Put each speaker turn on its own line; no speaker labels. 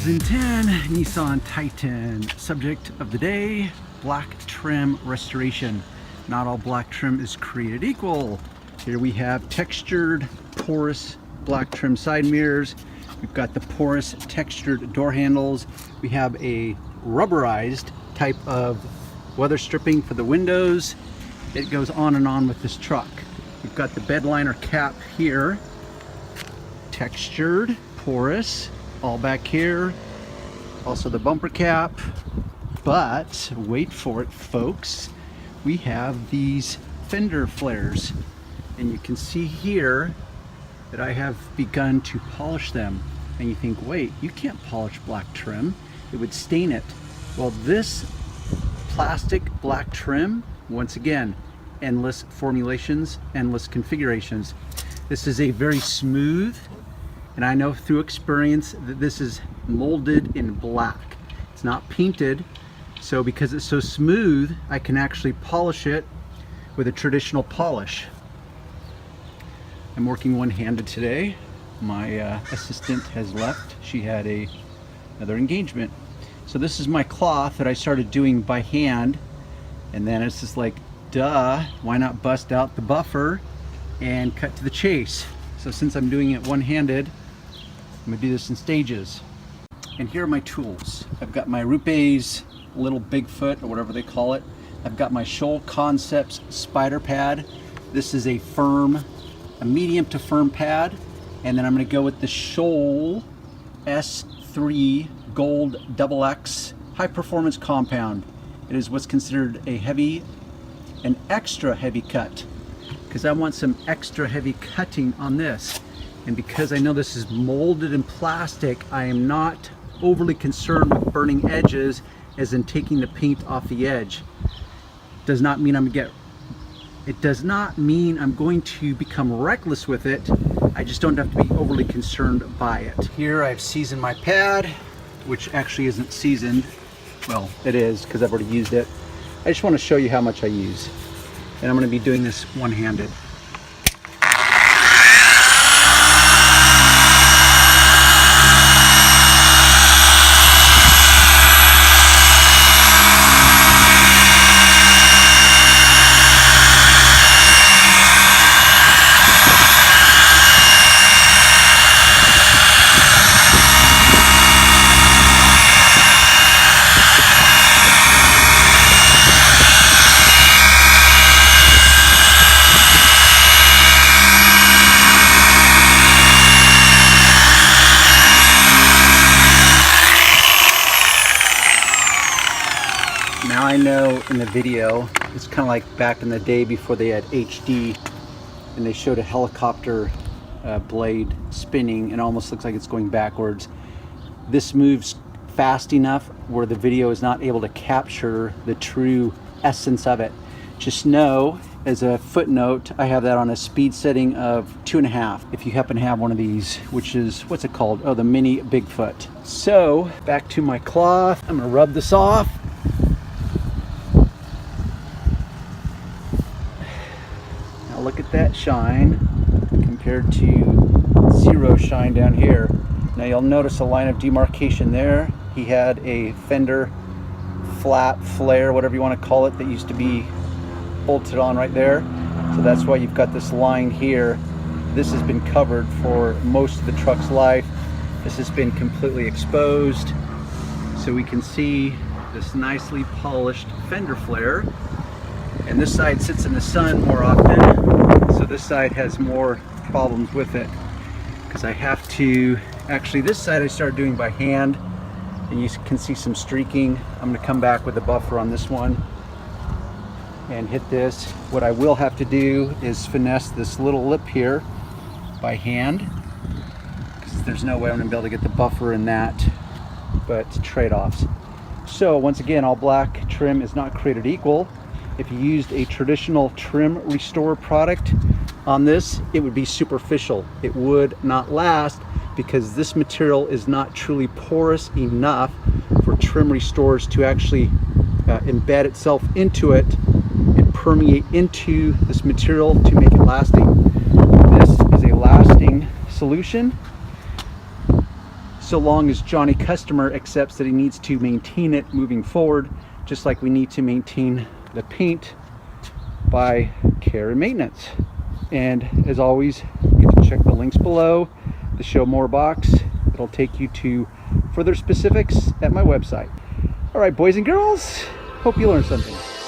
2010 Nissan Titan. Subject of the day, black trim restoration. Not all black trim is created equal. Here we have textured porous black trim side mirrors. We've got the porous textured door handles. We have a rubberized type of weather stripping for the windows. It goes on and on with this truck. We've got the bed liner cap here, textured, porous, all back here. Also the bumper cap. But wait for it, folks, we have these fender flares, and you can see here that I have begun to polish them. And you think, wait, you can't polish black trim, it would stain it. Well, this plastic black trim, once again, endless formulations, endless configurations. This is a very smooth, and I know through experience that this is molded in black. It's not painted, so because it's so smooth, I can actually polish it with a traditional polish. I'm working one-handed today. My assistant has left. She had another engagement. So this is my cloth that I started doing by hand, and then it's just like, duh, why not bust out the buffer and cut to the chase? So since I'm doing it one-handed, I'm gonna do this in stages. And here are my tools. I've got my Rupe's little Bigfoot, or whatever they call it. I've got my Shoal Concepts spider pad. This is a medium to firm pad. And then I'm gonna go with the Shoal S3 Gold XX high performance compound. It is what's considered an extra heavy cut, because I want some extra heavy cutting on this. And because I know this is molded in plastic, I am not overly concerned with burning edges, as in taking the paint off the edge. Does not mean it does not mean I'm going to become reckless with it. I just don't have to be overly concerned by it. Here I've seasoned my pad, which actually isn't seasoned. Well, it is, because I've already used it. I just want to show you how much I use. And I'm going to be doing this one-handed. Now I know in the video, it's kind of like back in the day before they had HD, and they showed a helicopter blade spinning and almost looks like it's going backwards. This moves fast enough where the video is not able to capture the true essence of it. Just know, as a footnote, I have that on a speed setting of 2.5. If you happen to have one of these, which is, what's it called? Oh, the mini Bigfoot. So back to my cloth. I'm gonna rub this off. Look at that shine compared to zero shine down here. Now you'll notice a line of demarcation there. He had a fender flap, flare, whatever you want to call it, that used to be bolted on right there. So that's why you've got this line here. This has been covered for most of the truck's life. This has been completely exposed. So we can see this nicely polished fender flare. And this side sits in the sun more often, so this side has more problems with it, because I have to, actually this side I started doing by hand, and you can see some streaking. I'm going to come back with a buffer on this one and hit this. What I will have to do is finesse this little lip here by hand, because there's no way I'm going to be able to get the buffer in that, but trade-offs. So once again, all black trim is not created equal. If you used a traditional trim restore product on this, it would be superficial. It would not last, because this material is not truly porous enough for trim restores to actually embed itself into it and permeate into this material to make it lasting. This is a lasting solution. so long as Johnny customer accepts that he needs to maintain it moving forward, just like we need to maintain the paint by care and maintenance. And as always, you can check the links below, the show more box. It'll take you to further specifics at my website. All right, boys and girls, hope you learned something.